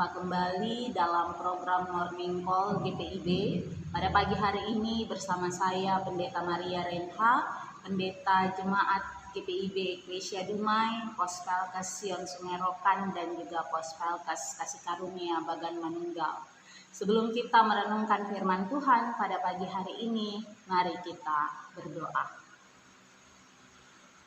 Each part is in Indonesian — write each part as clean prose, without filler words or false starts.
berjumpa kembali dalam program Morning Call GPIB. Pada pagi hari ini bersama saya Pendeta Maria Renha, Pendeta Jemaat GPIB Eklesia Dumai, Pospelkes Sion Sungai Rokan, dan juga Pospelkes Kasih Karunia Bagan Manunggal. Sebelum kita merenungkan firman Tuhan pada pagi hari ini, mari kita berdoa.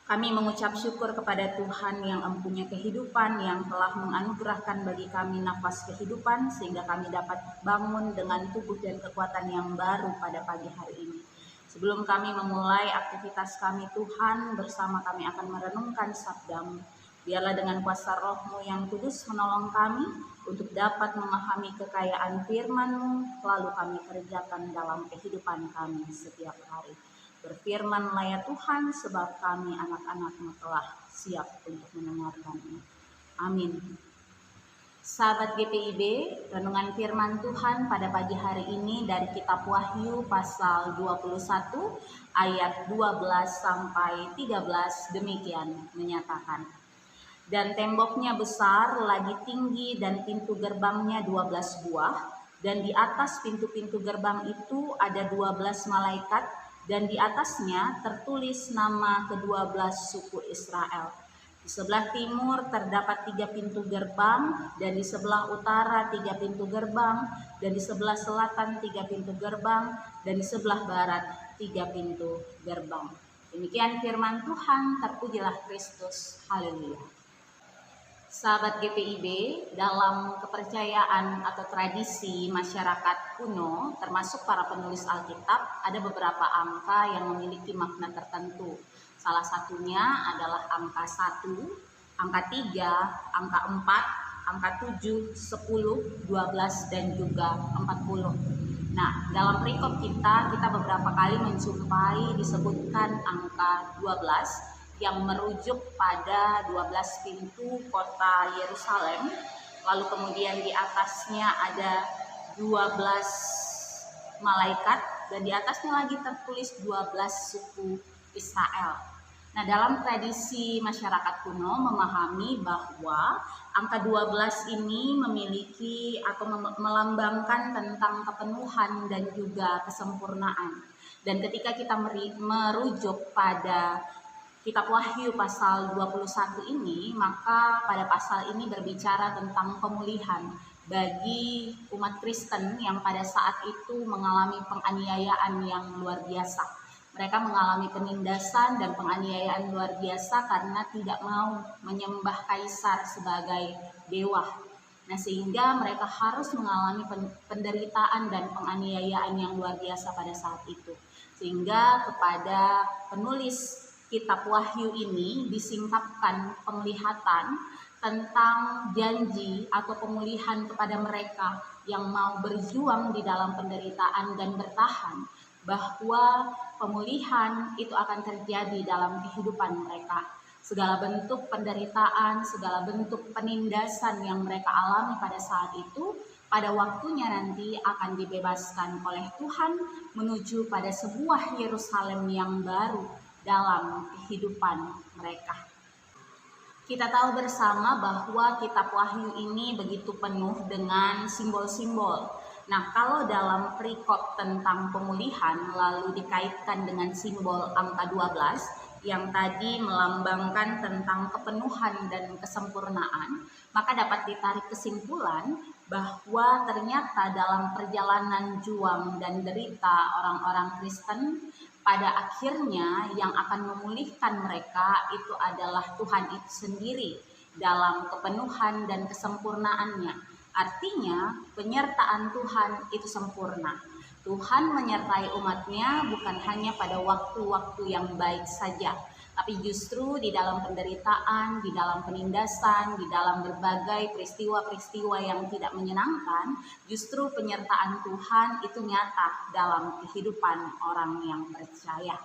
Kami mengucap syukur kepada Tuhan yang empunya kehidupan, yang telah menganugerahkan bagi kami nafas kehidupan, sehingga kami dapat bangun dengan tubuh dan kekuatan yang baru pada pagi hari ini. Sebelum kami memulai aktivitas kami Tuhan, bersama kami akan merenungkan sabda-Mu. Biarlah dengan kuasa Roh-Mu yang kudus menolong kami untuk dapat memahami kekayaan firman-Mu, lalu kami kerjakan dalam kehidupan kami setiap hari. Berfirmanlah ya Tuhan, sebab kami anak-anak-Mu telah siap untuk mendengarkan-Nya. Amin. Sahabat GPIB, renungan firman Tuhan pada pagi hari ini dari kitab Wahyu pasal 21 ayat 12 sampai 13 demikian menyatakan. Dan temboknya besar, lagi tinggi, dan pintu gerbangnya 12 buah, dan di atas pintu-pintu gerbang itu ada 12 malaikat, dan di atasnya tertulis nama ke-12 suku Israel. Di sebelah timur terdapat 3 pintu gerbang, dan di sebelah utara 3 pintu gerbang, dan di sebelah selatan 3 pintu gerbang, dan di sebelah barat 3 pintu gerbang. Demikian firman Tuhan, terpujilah Kristus. Haleluya. Sahabat GPIB, dalam kepercayaan atau tradisi masyarakat kuno, termasuk para penulis Alkitab, ada beberapa angka yang memiliki makna tertentu. Salah satunya adalah angka 1, angka 3, angka 4, angka 7, 10, 12, dan juga 40. Nah, dalam perikop kita beberapa kali menjumpai disebutkan angka 12, yang merujuk pada 12 pintu kota Yerusalem, lalu kemudian di atasnya ada 12 malaikat, dan di atasnya lagi tertulis 12 suku Israel. Nah, dalam tradisi masyarakat kuno memahami bahwa angka 12 ini memiliki atau melambangkan tentang kepenuhan dan juga kesempurnaan. Dan ketika kita merujuk pada Kitab Wahyu pasal 21 ini, maka pada pasal ini berbicara tentang pemulihan bagi umat Kristen yang pada saat itu mengalami penganiayaan yang luar biasa. Mereka mengalami penindasan dan penganiayaan luar biasa karena tidak mau menyembah kaisar sebagai dewa. Nah, sehingga mereka harus mengalami penderitaan dan penganiayaan yang luar biasa pada saat itu. Sehingga kepada penulis Kitab Wahyu ini disingkapkan penglihatan tentang janji atau pemulihan kepada mereka yang mau berjuang di dalam penderitaan dan bertahan, bahwa pemulihan itu akan terjadi dalam kehidupan mereka. Segala bentuk penderitaan, segala bentuk penindasan yang mereka alami pada saat itu, pada waktunya nanti akan dibebaskan oleh Tuhan menuju pada sebuah Yerusalem yang baru dalam kehidupan mereka. Kita tahu bersama bahwa kitab Wahyu ini begitu penuh dengan simbol-simbol. Nah, kalau dalam perikop tentang pemulihan lalu dikaitkan dengan simbol angka 12 yang tadi melambangkan tentang kepenuhan dan kesempurnaan, maka dapat ditarik kesimpulan bahwa ternyata dalam perjalanan juang dan derita orang-orang Kristen, pada akhirnya yang akan memulihkan mereka itu adalah Tuhan itu sendiri dalam kepenuhan dan kesempurnaannya. Artinya penyertaan Tuhan itu sempurna. Tuhan menyertai umatnya bukan hanya pada waktu-waktu yang baik saja, tapi justru di dalam penderitaan, di dalam penindasan, di dalam berbagai peristiwa-peristiwa yang tidak menyenangkan, justru penyertaan Tuhan itu nyata dalam kehidupan orang yang percaya.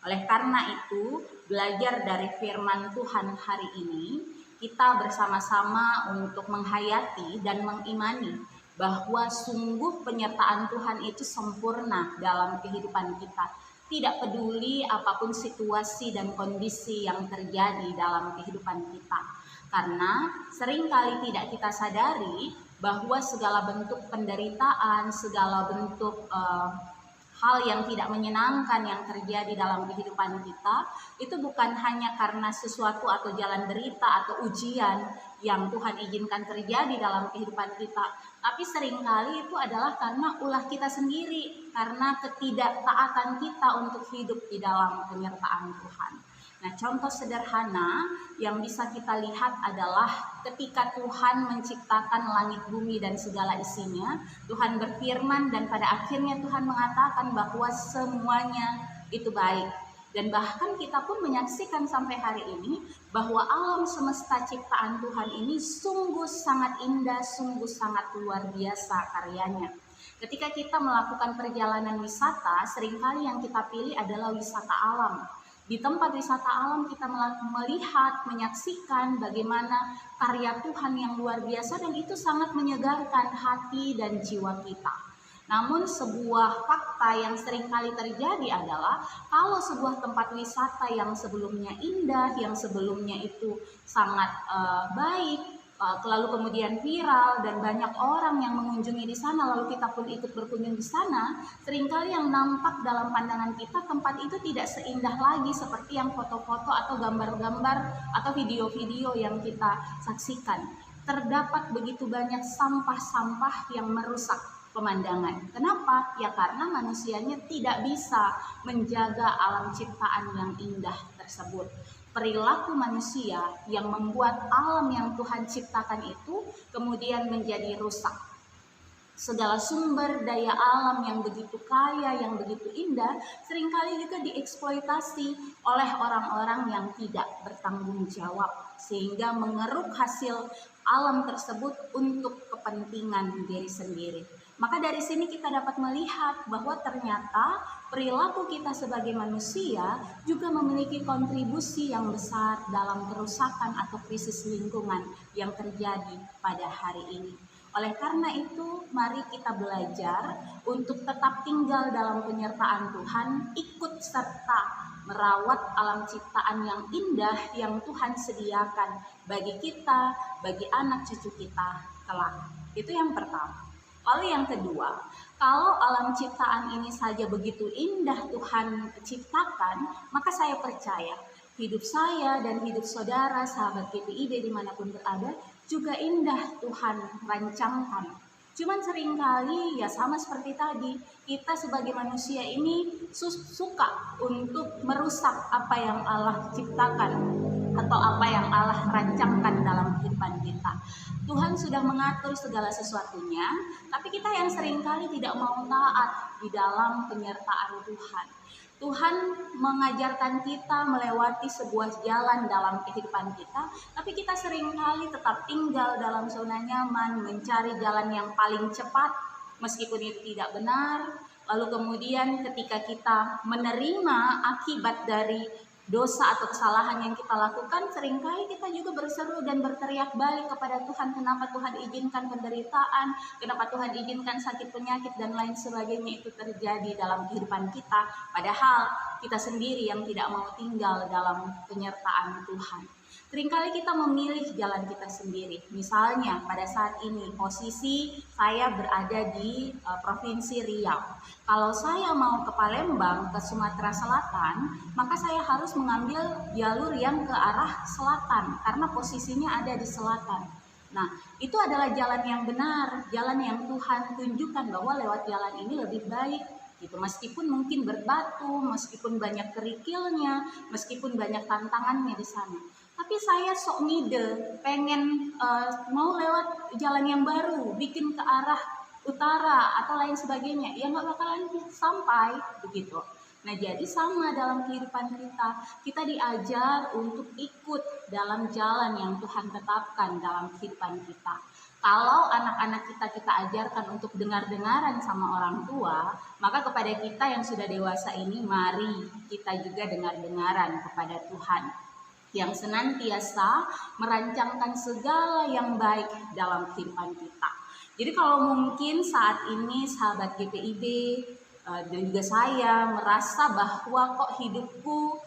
Oleh karena itu, belajar dari firman Tuhan hari ini, kita bersama-sama untuk menghayati dan mengimani bahwa sungguh penyertaan Tuhan itu sempurna dalam kehidupan kita. Tidak peduli apapun situasi dan kondisi yang terjadi dalam kehidupan kita. Karena seringkali tidak kita sadari bahwa segala bentuk penderitaan, segala bentuk hal yang tidak menyenangkan yang terjadi dalam kehidupan kita itu bukan hanya karena sesuatu atau jalan derita atau ujian yang Tuhan izinkan terjadi dalam kehidupan kita, tapi seringkali itu adalah karena ulah kita sendiri, karena ketidaktaatan kita untuk hidup di dalam penyertaan Tuhan. Nah, contoh sederhana yang bisa kita lihat adalah ketika Tuhan menciptakan langit bumi dan segala isinya, Tuhan berfirman dan pada akhirnya Tuhan mengatakan bahwa semuanya itu baik. Dan bahkan kita pun menyaksikan sampai hari ini bahwa alam semesta ciptaan Tuhan ini sungguh sangat indah, sungguh sangat luar biasa karyanya. Ketika kita melakukan perjalanan wisata, seringkali yang kita pilih adalah wisata alam. Di tempat wisata alam kita melihat, menyaksikan bagaimana karya Tuhan yang luar biasa dan itu sangat menyegarkan hati dan jiwa kita. Namun sebuah fakta yang seringkali terjadi adalah kalau sebuah tempat wisata yang sebelumnya indah, yang sebelumnya itu sangat baik, lalu kemudian viral dan banyak orang yang mengunjungi di sana, lalu kita pun ikut berkunjung di sana, seringkali yang nampak dalam pandangan kita tempat itu tidak seindah lagi seperti yang foto-foto atau gambar-gambar atau video-video yang kita saksikan. Terdapat begitu banyak sampah-sampah yang merusak pemandangan. Kenapa? Ya karena manusianya tidak bisa menjaga alam ciptaan yang indah tersebut. Perilaku manusia yang membuat alam yang Tuhan ciptakan itu kemudian menjadi rusak. Segala sumber daya alam yang begitu kaya, yang begitu indah, seringkali juga dieksploitasi oleh orang-orang yang tidak bertanggung jawab, sehingga mengeruk hasil alam tersebut untuk kepentingan diri sendiri. Maka dari sini kita dapat melihat bahwa ternyata perilaku kita sebagai manusia juga memiliki kontribusi yang besar dalam kerusakan atau krisis lingkungan yang terjadi pada hari ini. Oleh karena itu, mari kita belajar untuk tetap tinggal dalam penyertaan Tuhan, ikut serta merawat alam ciptaan yang indah yang Tuhan sediakan bagi kita, bagi anak cucu kita kelak. Itu yang pertama. Lalu yang kedua, kalau alam ciptaan ini saja begitu indah Tuhan ciptakan, maka saya percaya hidup saya dan hidup saudara, sahabat GPIB dimanapun berada, juga indah Tuhan rancangkan. Cuman seringkali ya sama seperti tadi, kita sebagai manusia ini suka untuk merusak apa yang Allah ciptakan atau apa yang Allah rancangkan dalam kehidupan kita. Tuhan sudah mengatur segala sesuatunya, tapi kita yang seringkali tidak mau taat di dalam penyertaan Tuhan. Tuhan mengajarkan kita melewati sebuah jalan dalam kehidupan kita, tapi kita seringkali tetap tinggal dalam zona nyaman, mencari jalan yang paling cepat, meskipun itu tidak benar. Lalu kemudian ketika kita menerima akibat dari dosa atau kesalahan yang kita lakukan, seringkali kita juga berseru dan berteriak balik kepada Tuhan, kenapa Tuhan izinkan penderitaan, kenapa Tuhan izinkan sakit penyakit dan lain sebagainya itu terjadi dalam kehidupan kita, padahal kita sendiri yang tidak mau tinggal dalam penyertaan Tuhan. Seringkali kita memilih jalan kita sendiri. Misalnya pada saat ini posisi saya berada di Provinsi Riau. Kalau saya mau ke Palembang, ke Sumatera Selatan, maka saya harus mengambil jalur yang ke arah selatan karena posisinya ada di selatan. Nah, itu adalah jalan yang benar, jalan yang Tuhan tunjukkan bahwa lewat jalan ini lebih baik. Gitu. Meskipun mungkin berbatu, meskipun banyak kerikilnya, meskipun banyak tantangannya di sana. Tapi saya sok ngide, pengen mau lewat jalan yang baru, bikin ke arah utara atau lain sebagainya, ya nggak bakalan sampai begitu. Nah jadi sama dalam kehidupan kita diajar untuk ikut dalam jalan yang Tuhan tetapkan dalam kehidupan kita. Kalau anak-anak kita ajarkan untuk dengar-dengaran sama orang tua, maka kepada kita yang sudah dewasa ini, mari kita juga dengar-dengaran kepada Tuhan yang senantiasa merancangkan segala yang baik dalam kehidupan kita. Jadi kalau mungkin saat ini sahabat GPIB dan juga saya merasa bahwa kok hidupku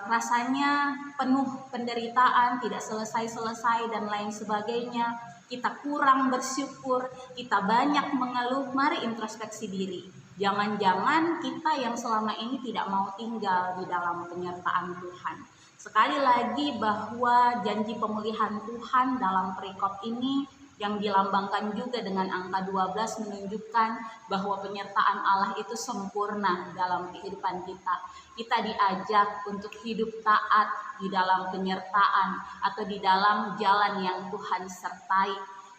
rasanya penuh penderitaan, tidak selesai-selesai dan lain sebagainya, kita kurang bersyukur, kita banyak mengeluh, mari introspeksi diri. Jangan-jangan kita yang selama ini tidak mau tinggal di dalam penyertaan Tuhan. Sekali lagi bahwa janji pemulihan Tuhan dalam perikop ini yang dilambangkan juga dengan angka 12 menunjukkan bahwa penyertaan Allah itu sempurna dalam kehidupan kita. Kita diajak untuk hidup taat di dalam penyertaan atau di dalam jalan yang Tuhan sertai.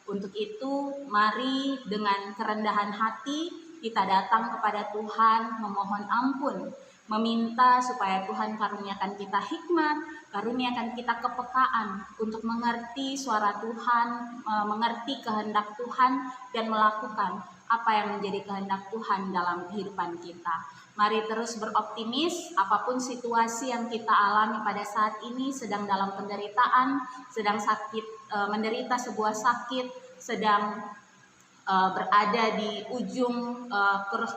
Untuk itu, mari dengan kerendahan hati kita datang kepada Tuhan memohon ampun, meminta supaya Tuhan karuniakan kita hikmat, karuniakan kita kepekaan untuk mengerti suara Tuhan, mengerti kehendak Tuhan, dan melakukan apa yang menjadi kehendak Tuhan dalam kehidupan kita. Mari terus beroptimis, apapun situasi yang kita alami pada saat ini, sedang dalam penderitaan, sedang sakit, menderita sebuah sakit, sedang berada di ujung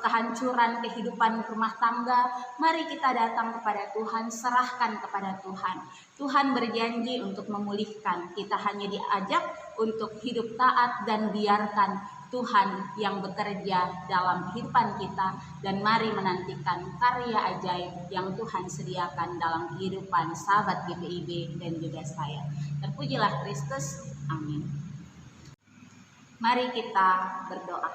kehancuran kehidupan rumah tangga, mari kita datang kepada Tuhan, serahkan kepada Tuhan. Tuhan berjanji untuk memulihkan, kita hanya diajak untuk hidup taat dan biarkan Tuhan yang bekerja dalam kehidupan kita, dan mari menantikan karya ajaib yang Tuhan sediakan dalam kehidupan sahabat GPIB dan juga saya. Terpujilah Kristus, amin. Mari kita berdoa.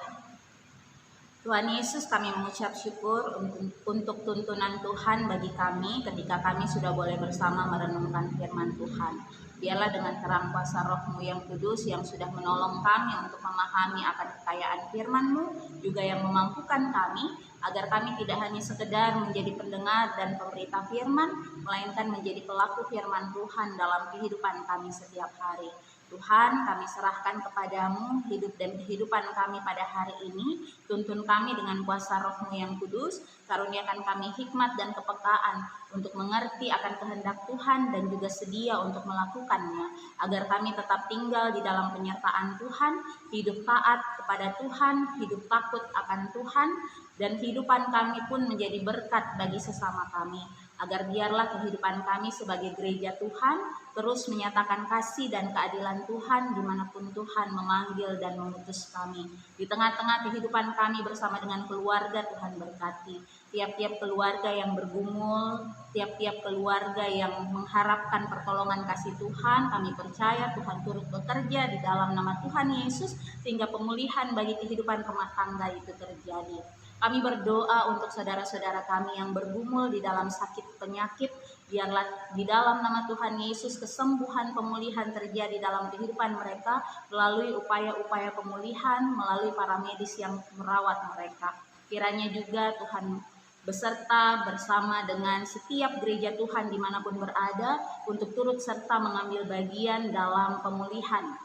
Tuhan Yesus, kami mengucap syukur untuk tuntunan Tuhan bagi kami ketika kami sudah boleh bersama merenungkan firman Tuhan. Biarlah dengan terang kuasa Roh-Mu yang kudus yang sudah menolong kami untuk memahami akan kekayaan firman-Mu, juga yang memampukan kami agar kami tidak hanya sekedar menjadi pendengar dan pemberita firman, melainkan menjadi pelaku firman Tuhan dalam kehidupan kami setiap hari. Tuhan, kami serahkan kepadamu hidup dan kehidupan kami pada hari ini. Tuntun kami dengan kuasa Roh-Mu yang kudus, karuniakan kami hikmat dan kepekaan untuk mengerti akan kehendak Tuhan dan juga sedia untuk melakukannya, agar kami tetap tinggal di dalam penyertaan Tuhan, hidup taat kepada Tuhan, hidup takut akan Tuhan, dan kehidupan kami pun menjadi berkat bagi sesama kami. Agar biarlah kehidupan kami sebagai gereja Tuhan terus menyatakan kasih dan keadilan Tuhan dimanapun Tuhan memanggil dan mengutus kami. Di tengah-tengah kehidupan kami bersama dengan keluarga, Tuhan berkati tiap-tiap keluarga yang bergumul, tiap-tiap keluarga yang mengharapkan pertolongan kasih Tuhan. Kami percaya Tuhan turut bekerja di dalam nama Tuhan Yesus sehingga pemulihan bagi kehidupan rumah tangga itu terjadi. Kami berdoa untuk saudara-saudara kami yang bergumul di dalam sakit penyakit, biarlah di dalam nama Tuhan Yesus kesembuhan pemulihan terjadi dalam kehidupan mereka melalui upaya-upaya pemulihan, melalui para medis yang merawat mereka. Kiranya juga Tuhan beserta bersama dengan setiap gereja Tuhan dimanapun berada untuk turut serta mengambil bagian dalam pemulihan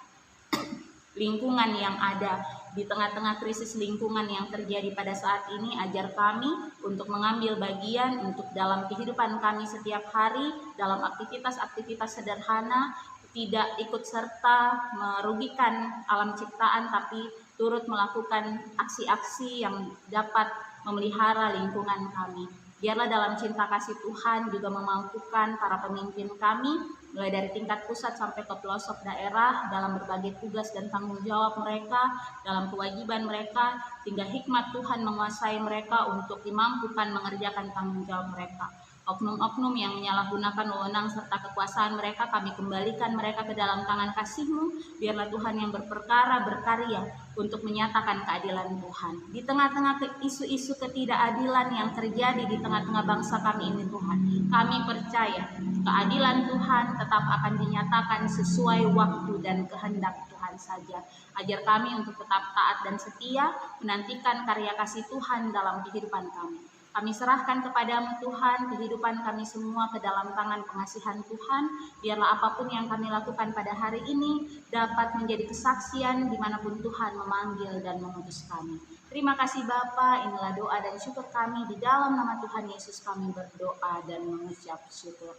lingkungan yang ada. Di tengah-tengah krisis lingkungan yang terjadi pada saat ini, ajar kami untuk mengambil bagian untuk dalam kehidupan kami setiap hari, dalam aktivitas-aktivitas sederhana, tidak ikut serta merugikan alam ciptaan, tapi turut melakukan aksi-aksi yang dapat memelihara lingkungan kami. Biarlah dalam cinta kasih Tuhan juga memampukan para pemimpin kami, mulai dari tingkat pusat sampai ke pelosok daerah, dalam berbagai tugas dan tanggung jawab mereka, dalam kewajiban mereka, sehingga hikmat Tuhan menguasai mereka untuk dimampukan mengerjakan tanggung jawab mereka. Oknum-oknum yang menyalahgunakan wewenang serta kekuasaan mereka, kami kembalikan mereka ke dalam tangan kasih-Mu. Biarlah Tuhan yang berperkara berkarya untuk menyatakan keadilan Tuhan. Di tengah-tengah isu-isu ketidakadilan yang terjadi di tengah-tengah bangsa kami ini Tuhan, kami percaya keadilan Tuhan tetap akan dinyatakan sesuai waktu dan kehendak Tuhan saja. Ajar kami untuk tetap taat dan setia menantikan karya kasih Tuhan dalam kehidupan kami. Kami serahkan kepadamu Tuhan kehidupan kami semua ke dalam tangan pengasihan Tuhan. Biarlah apapun yang kami lakukan pada hari ini dapat menjadi kesaksian dimanapun Tuhan memanggil dan mengutus kami. Terima kasih Bapa, inilah doa dan syukur kami. Di dalam nama Tuhan Yesus kami berdoa dan mengucap syukur.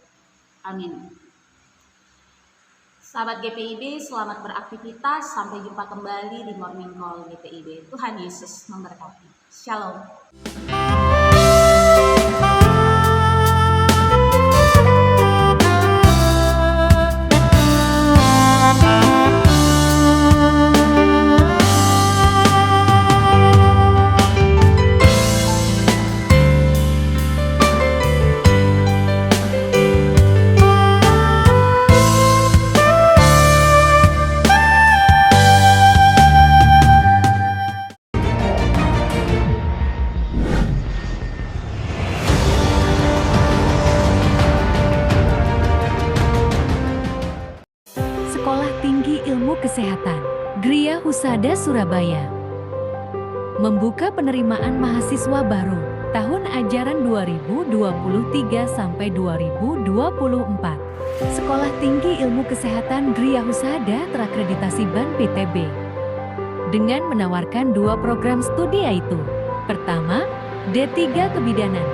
Amin. Sahabat GPIB, selamat beraktivitas. Sampai jumpa kembali di Morning Call GPIB. Tuhan Yesus memberkati. Shalom. Husada Surabaya membuka penerimaan mahasiswa baru tahun ajaran 2023 sampai 2024. Sekolah Tinggi Ilmu Kesehatan Gria Husada terakreditasi BAN PTB dengan menawarkan 2 program studi, yaitu pertama, D3 Kebidanan,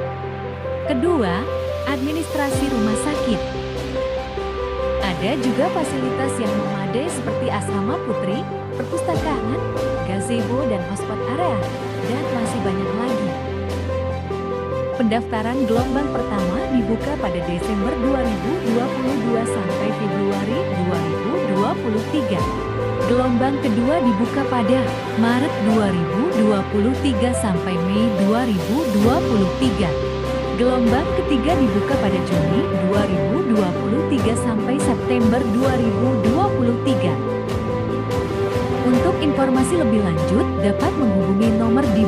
kedua, Administrasi Rumah Sakit. Ada juga fasilitas yang memadai seperti asrama putri, perpustakaan, gazebo dan hotspot area, dan masih banyak lagi. Pendaftaran gelombang pertama dibuka pada Desember 2022 sampai Februari 2023. Gelombang kedua dibuka pada Maret 2023 sampai Mei 2023. Gelombang ketiga dibuka pada Juni 2023 sampai September 2023. Untuk informasi lebih lanjut dapat menghubungi nomor di